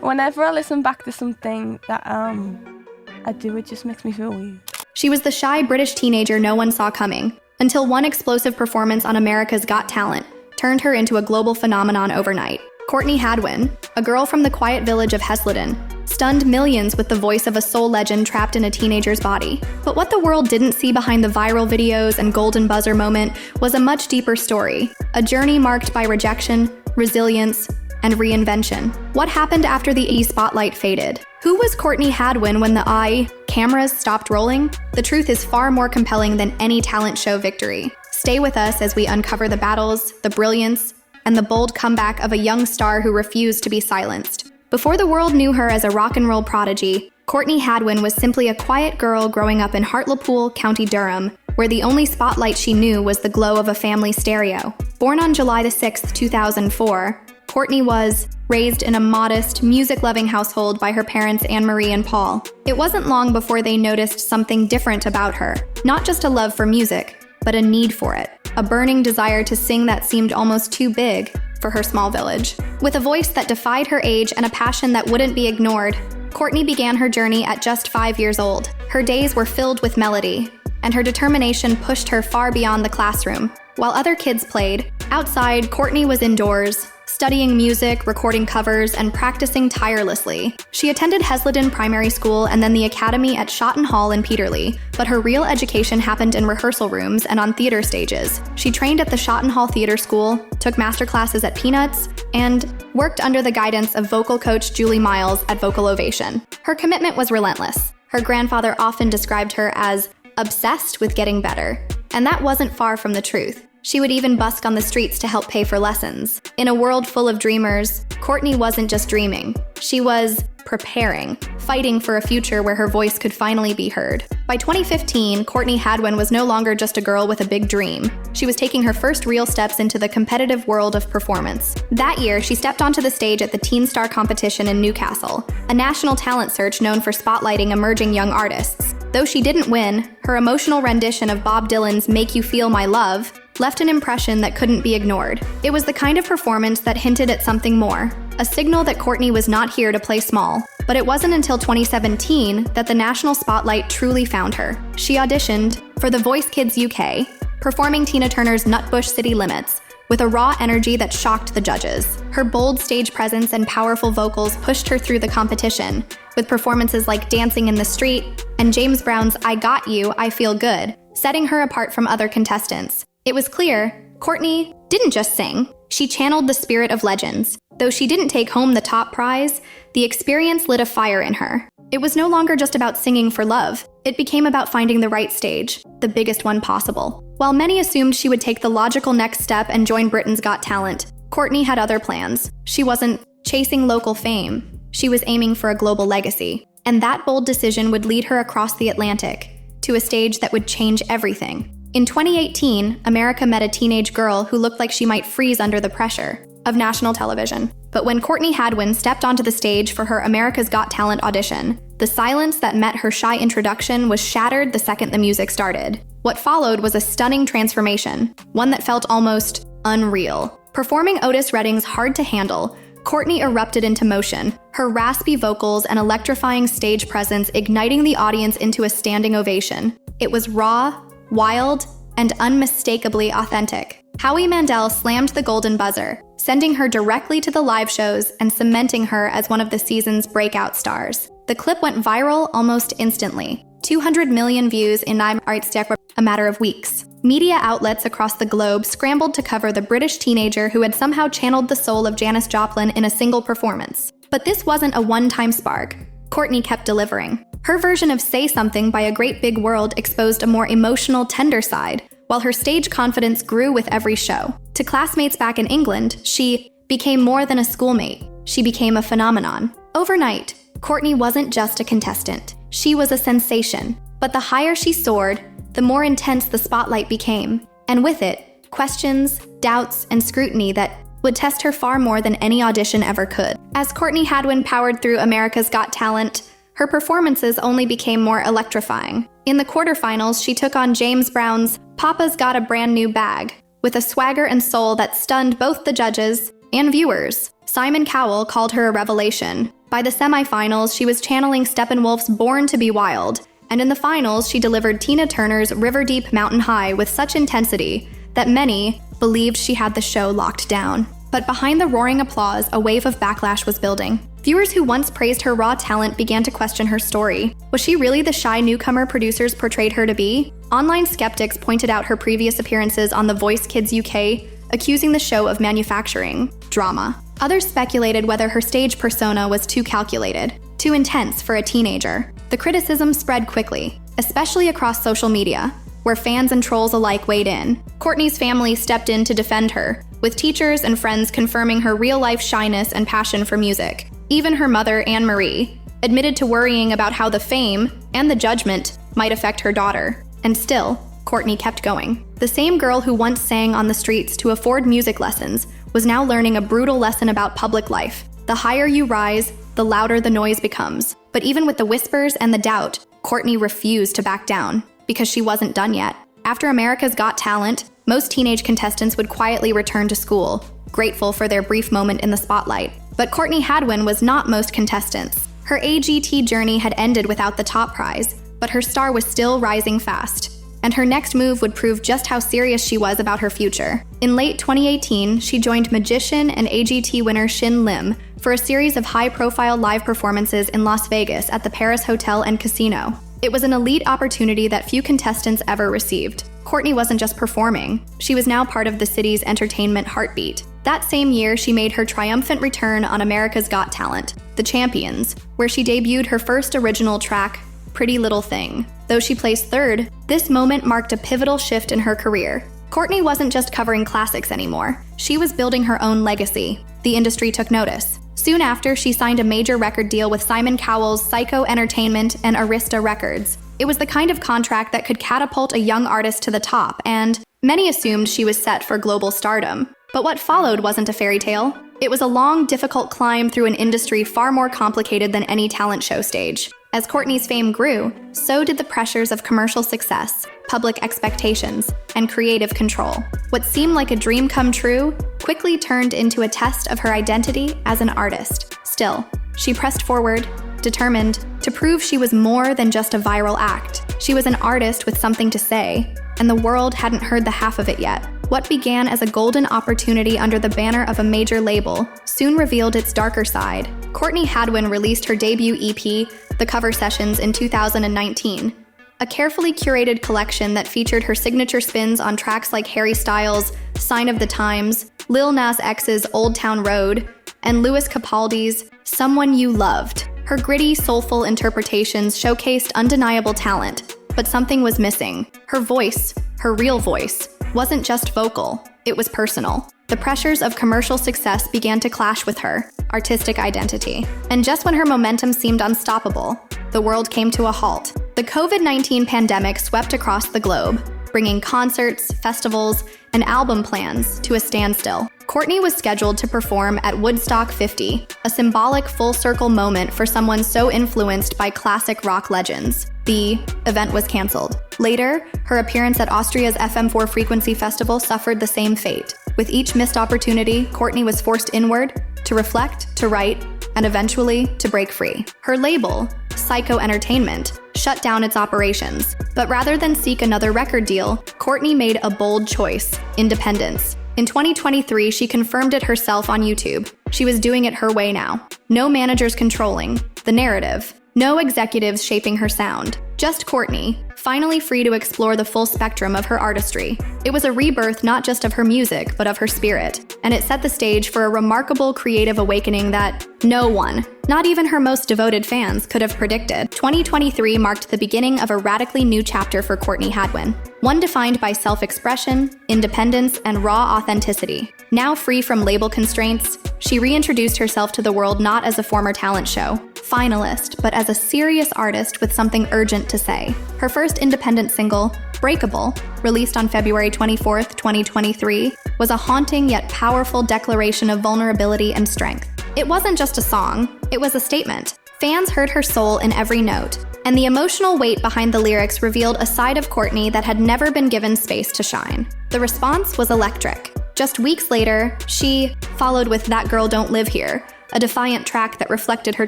Whenever I listen back to something that I do, it just makes me feel weird. She was the shy British teenager no one saw coming, until one explosive performance on America's Got Talent turned her into a global phenomenon overnight. Courtney Hadwin, a girl from the quiet village of Hesleden, stunned millions with the voice of a soul legend trapped in a teenager's body. But what the world didn't see behind the viral videos and golden buzzer moment was a much deeper story, a journey marked by rejection, resilience, and reinvention. What happened after the spotlight faded? Who was Courtney Hadwin when the cameras stopped rolling? The truth is far more compelling than any talent show victory. Stay with us as we uncover the battles, the brilliance, and the bold comeback of a young star who refused to be silenced. Before the world knew her as a rock and roll prodigy, Courtney Hadwin was simply a quiet girl growing up in Hartlepool, County Durham, where the only spotlight she knew was the glow of a family stereo. Born on July 6, 2004, Courtney was raised in a modest, music-loving household by her parents Anne-Marie and Paul. It wasn't long before they noticed something different about her. Not just a love for music, but a need for it. A burning desire to sing that seemed almost too big for her small village. With a voice that defied her age and a passion that wouldn't be ignored, Courtney began her journey at just 5 years old. Her days were filled with melody, and her determination pushed her far beyond the classroom. While other kids played, outside, Courtney was indoors, studying music, recording covers, and practicing tirelessly. She attended Hesleden Primary School and then the Academy at Shotton Hall in Peterlee, but her real education happened in rehearsal rooms and on theater stages. She trained at the Shotton Hall Theater School, took masterclasses at Peanuts, and worked under the guidance of vocal coach Julie Miles at Vocal Ovation. Her commitment was relentless. Her grandfather often described her as obsessed with getting better, and that wasn't far from the truth. She would even busk on the streets to help pay for lessons. In a world full of dreamers, Courtney wasn't just dreaming. She was preparing, fighting for a future where her voice could finally be heard. By 2015, Courtney Hadwin was no longer just a girl with a big dream. She was taking her first real steps into the competitive world of performance. That year, she stepped onto the stage at the Teen Star competition in Newcastle, a national talent search known for spotlighting emerging young artists. Though she didn't win, her emotional rendition of Bob Dylan's "Make You Feel My Love" left an impression that couldn't be ignored. It was the kind of performance that hinted at something more, a signal that Courtney was not here to play small. But it wasn't until 2017 that the national spotlight truly found her. She auditioned for The Voice Kids UK, performing Tina Turner's Nutbush City Limits, with a raw energy that shocked the judges. Her bold stage presence and powerful vocals pushed her through the competition, with performances like Dancing in the Street and James Brown's I Got You, I Feel Good, setting her apart from other contestants. It was clear, Courtney didn't just sing, she channeled the spirit of legends. Though she didn't take home the top prize, the experience lit a fire in her. It was no longer just about singing for love. It became about finding the right stage, the biggest one possible. While many assumed she would take the logical next step and join Britain's Got Talent, Courtney had other plans. She wasn't chasing local fame. She was aiming for a global legacy. And that bold decision would lead her across the Atlantic, to a stage that would change everything. In 2018, America met a teenage girl who looked like she might freeze under the pressure of national television. But when Courtney Hadwin stepped onto the stage for her America's Got Talent audition, the silence that met her shy introduction was shattered the second the music started. What followed was a stunning transformation, one that felt almost unreal. Performing Otis Redding's Hard to Handle, Courtney erupted into motion, her raspy vocals and electrifying stage presence igniting the audience into a standing ovation. It was raw, wild, and unmistakably authentic. Howie Mandel slammed the golden buzzer, sending her directly to the live shows and cementing her as one of the season's breakout stars. The clip went viral almost instantly. 200 million views in a matter of weeks. Media outlets across the globe scrambled to cover the British teenager who had somehow channeled the soul of Janis Joplin in a single performance. But this wasn't a one-time spark. Courtney kept delivering. Her version of Say Something by A Great Big World exposed a more emotional, tender side, while her stage confidence grew with every show. To classmates back in England, she became more than a schoolmate. She became a phenomenon. Overnight, Courtney wasn't just a contestant. She was a sensation. But the higher she soared, the more intense the spotlight became. And with it, questions, doubts, and scrutiny that would test her far more than any audition ever could. As Courtney Hadwin powered through America's Got Talent, her performances only became more electrifying. In the quarterfinals, she took on James Brown's Papa's Got a Brand New Bag, with a swagger and soul that stunned both the judges and viewers. Simon Cowell called her a revelation. By the semifinals, she was channeling Steppenwolf's Born to be Wild, and in the finals, she delivered Tina Turner's River Deep Mountain High with such intensity that many believed she had the show locked down. But behind the roaring applause, a wave of backlash was building. Viewers who once praised her raw talent began to question her story. Was she really the shy newcomer producers portrayed her to be? Online skeptics pointed out her previous appearances on The Voice Kids UK, accusing the show of manufacturing drama. Others speculated whether her stage persona was too calculated, too intense for a teenager. The criticism spread quickly, especially across social media, where fans and trolls alike weighed in. Courtney's family stepped in to defend her, with teachers and friends confirming her real-life shyness and passion for music. Even her mother, Anne-Marie, admitted to worrying about how the fame and the judgment might affect her daughter. And still, Courtney kept going. The same girl who once sang on the streets to afford music lessons was now learning a brutal lesson about public life. The higher you rise, the louder the noise becomes. But even with the whispers and the doubt, Courtney refused to back down, because she wasn't done yet. After America's Got Talent, most teenage contestants would quietly return to school, grateful for their brief moment in the spotlight. But Courtney Hadwin was not most contestants. Her AGT journey had ended without the top prize, but her star was still rising fast. And her next move would prove just how serious she was about her future. In late 2018, she joined magician and AGT winner Shin Lim for a series of high-profile live performances in Las Vegas at the Paris Hotel and Casino. It was an elite opportunity that few contestants ever received. Courtney wasn't just performing, she was now part of the city's entertainment heartbeat. That same year, she made her triumphant return on America's Got Talent, The Champions, where she debuted her first original track, Pretty Little Thing. Though she placed third, this moment marked a pivotal shift in her career. Courtney wasn't just covering classics anymore. She was building her own legacy. The industry took notice. Soon after, she signed a major record deal with Simon Cowell's Psycho Entertainment and Arista Records. It was the kind of contract that could catapult a young artist to the top, and many assumed she was set for global stardom. But what followed wasn't a fairy tale. It was a long, difficult climb through an industry far more complicated than any talent show stage. As Courtney's fame grew, so did the pressures of commercial success, public expectations, and creative control. What seemed like a dream come true quickly turned into a test of her identity as an artist. Still, she pressed forward, determined to prove she was more than just a viral act. She was an artist with something to say, and the world hadn't heard the half of it yet. What began as a golden opportunity under the banner of a major label soon revealed its darker side. Courtney Hadwin released her debut EP, The Cover Sessions, in 2019, a carefully curated collection that featured her signature spins on tracks like Harry Styles' Sign of the Times, Lil Nas X's Old Town Road, and Lewis Capaldi's Someone You Loved. Her gritty, soulful interpretations showcased undeniable talent, but something was missing. Her voice, her real voice, wasn't just vocal, it was personal. The pressures of commercial success began to clash with her artistic identity. And just when her momentum seemed unstoppable, the world came to a halt. The COVID-19 pandemic swept across the globe, bringing concerts, festivals, and album plans to a standstill. Courtney was scheduled to perform at Woodstock 50, a symbolic full-circle moment for someone so influenced by classic rock legends. The event was canceled. Later, her appearance at Austria's FM4 Frequency Festival suffered the same fate. With each missed opportunity, Courtney was forced inward, to reflect, to write, and eventually to break free. Her label, Psycho Entertainment, shut down its operations. But rather than seek another record deal, Courtney made a bold choice: independence. In 2023, she confirmed it herself on YouTube. She was doing it her way now. No managers controlling the narrative. No executives shaping her sound. Just Courtney, finally free to explore the full spectrum of her artistry. It was a rebirth not just of her music, but of her spirit. And it set the stage for a remarkable creative awakening that no one, not even her most devoted fans, could have predicted. 2023 marked the beginning of a radically new chapter for Courtney Hadwin. One defined by self-expression, independence, and raw authenticity. Now free from label constraints, she reintroduced herself to the world not as a former talent show finalist, but as a serious artist with something urgent to say. Her first independent single, Breakable, released on February 24th, 2023, was a haunting yet powerful declaration of vulnerability and strength. It wasn't just a song, it was a statement. Fans heard her soul in every note, and the emotional weight behind the lyrics revealed a side of Courtney that had never been given space to shine. The response was electric. Just weeks later, she followed with That Girl Don't Live Here, a defiant track that reflected her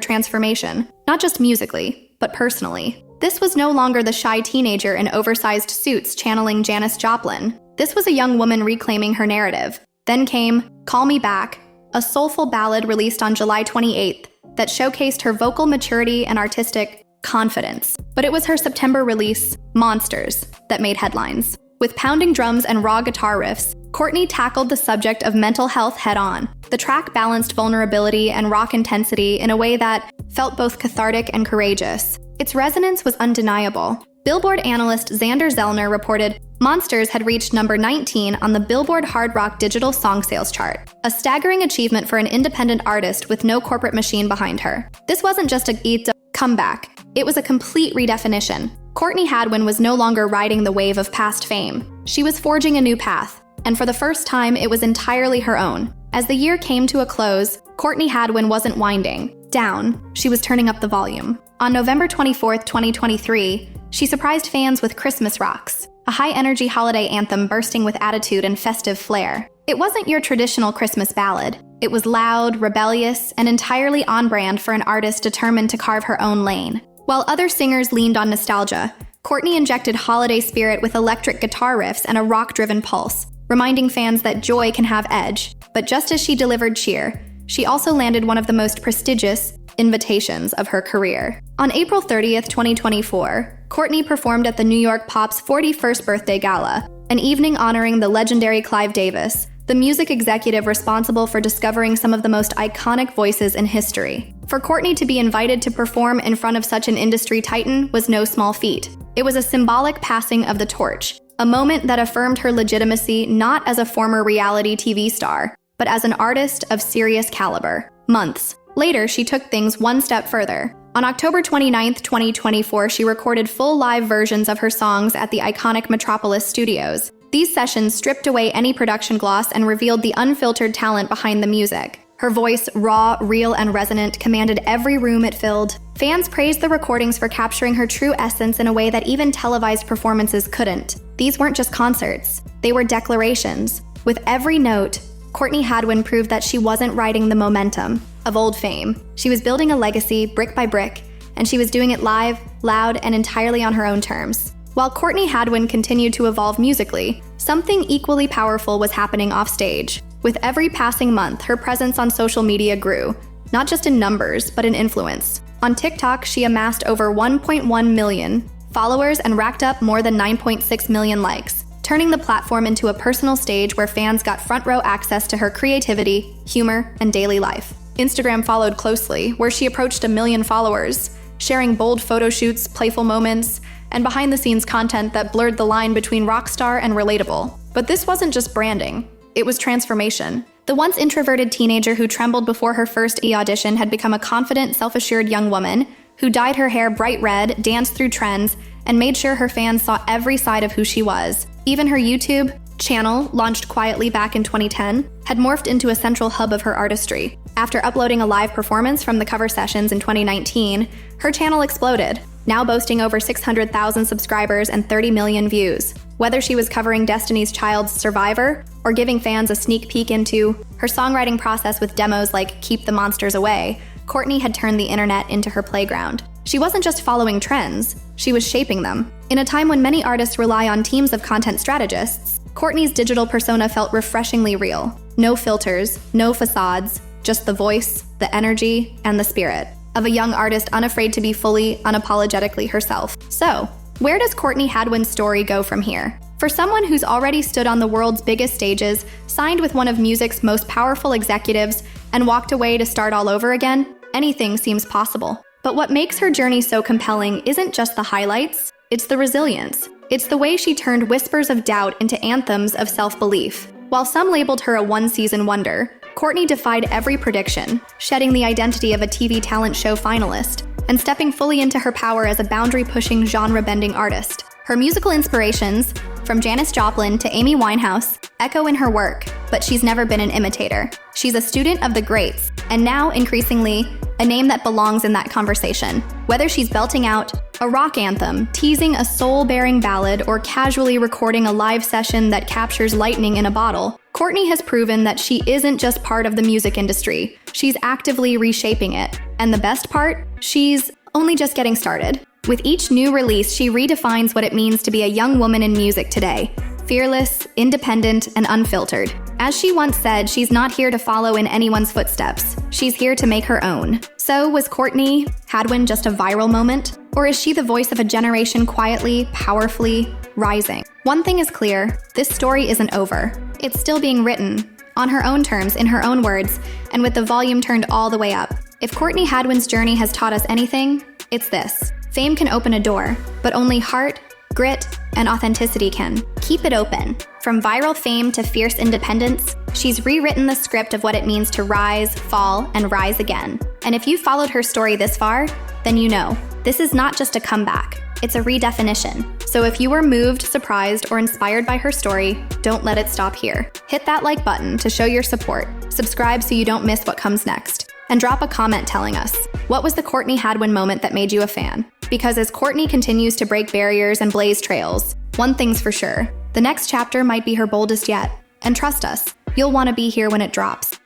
transformation, not just musically, but personally. This was no longer the shy teenager in oversized suits channeling Janis Joplin. This was a young woman reclaiming her narrative. Then came Call Me Back, a soulful ballad released on July 28th that showcased her vocal maturity and artistic confidence. But it was her September release, Monsters, that made headlines. With pounding drums and raw guitar riffs, Courtney tackled the subject of mental health head-on. The track balanced vulnerability and rock intensity in a way that felt both cathartic and courageous. Its resonance was undeniable. Billboard analyst Xander Zellner reported Monsters had reached number 19 on the Billboard Hard Rock Digital Song Sales chart, a staggering achievement for an independent artist with no corporate machine behind her. This wasn't just a comeback, it was a complete redefinition. Courtney Hadwin was no longer riding the wave of past fame. She was forging a new path, and for the first time, it was entirely her own. As the year came to a close, Courtney Hadwin wasn't winding down, she was turning up the volume. On November 24, 2023, she surprised fans with Christmas Rocks, a high-energy holiday anthem bursting with attitude and festive flair. It wasn't your traditional Christmas ballad. It was loud, rebellious, and entirely on-brand for an artist determined to carve her own lane. While other singers leaned on nostalgia, Courtney injected holiday spirit with electric guitar riffs and a rock-driven pulse, reminding fans that joy can have edge. But just as she delivered cheer, she also landed one of the most prestigious invitations of her career. On April 30th, 2024, Courtney performed at the New York Pop's 41st birthday gala, an evening honoring the legendary Clive Davis, the music executive responsible for discovering some of the most iconic voices in history. For Courtney to be invited to perform in front of such an industry titan was no small feat. It was a symbolic passing of the torch, a moment that affirmed her legitimacy not as a former reality TV star, but as an artist of serious caliber. Months later, she took things one step further. On October 29, 2024, she recorded full live versions of her songs at the iconic Metropolis Studios. These sessions stripped away any production gloss and revealed the unfiltered talent behind the music. Her voice, raw, real, and resonant, commanded every room it filled. Fans praised the recordings for capturing her true essence in a way that even televised performances couldn't. These weren't just concerts, they were declarations. With every note, Courtney Hadwin proved that she wasn't riding the momentum of old fame. She was building a legacy brick by brick, and she was doing it live, loud, and entirely on her own terms. While Courtney Hadwin continued to evolve musically, something equally powerful was happening offstage. With every passing month, her presence on social media grew, not just in numbers, but in influence. On TikTok, she amassed over 1.1 million followers and racked up more than 9.6 million likes, turning the platform into a personal stage where fans got front-row access to her creativity, humor, and daily life. Instagram followed closely, where she approached 1 million followers, sharing bold photo shoots, playful moments, and behind-the-scenes content that blurred the line between rock star and relatable. But this wasn't just branding, it was transformation. The once introverted teenager who trembled before her first audition had become a confident, self-assured young woman who dyed her hair bright red, danced through trends, and made sure her fans saw every side of who she was. Even her YouTube channel, launched quietly back in 2010, had morphed into a central hub of her artistry. After uploading a live performance from the cover sessions in 2019, her channel exploded, now boasting over 600,000 subscribers and 30 million views. Whether she was covering Destiny's Child's Survivor or giving fans a sneak peek into her songwriting process with demos like Keep the Monsters Away, Courtney had turned the internet into her playground. She wasn't just following trends, she was shaping them. In a time when many artists rely on teams of content strategists, Courtney's digital persona felt refreshingly real. No filters, no facades, just the voice, the energy, and the spirit of a young artist unafraid to be fully, unapologetically herself. So, where does Courtney Hadwin's story go from here? For someone who's already stood on the world's biggest stages, signed with one of music's most powerful executives, and walked away to start all over again, anything seems possible. But what makes her journey so compelling isn't just the highlights, it's the resilience. It's the way she turned whispers of doubt into anthems of self-belief. While some labeled her a one-season wonder, Courtney defied every prediction, shedding the identity of a TV talent show finalist, and stepping fully into her power as a boundary-pushing, genre-bending artist. Her musical inspirations, from Janis Joplin to Amy Winehouse, echo in her work, but she's never been an imitator. She's a student of the greats, and now, increasingly, a name that belongs in that conversation. Whether she's belting out a rock anthem, teasing a soul-bearing ballad, or casually recording a live session that captures lightning in a bottle, Courtney has proven that she isn't just part of the music industry, she's actively reshaping it. And the best part? She's only just getting started. With each new release, she redefines what it means to be a young woman in music today. Fearless, independent, and unfiltered. As she once said, she's not here to follow in anyone's footsteps. She's here to make her own. So, was Courtney Hadwin just a viral moment? Or is she the voice of a generation quietly, powerfully rising? One thing is clear, this story isn't over. It's still being written, on her own terms, in her own words, and with the volume turned all the way up. If Courtney Hadwin's journey has taught us anything, it's this. Fame can open a door, but only heart, grit, and authenticity can. Keep it open. From viral fame to fierce independence, she's rewritten the script of what it means to rise, fall, and rise again. And if you followed her story this far, then you know, this is not just a comeback, it's a redefinition. So if you were moved, surprised, or inspired by her story, don't let it stop here. Hit that like button to show your support, subscribe so you don't miss what comes next, and drop a comment telling us, what was the Courtney Hadwin moment that made you a fan? Because as Courtney continues to break barriers and blaze trails, one thing's for sure, the next chapter might be her boldest yet. And trust us, you'll want to be here when it drops.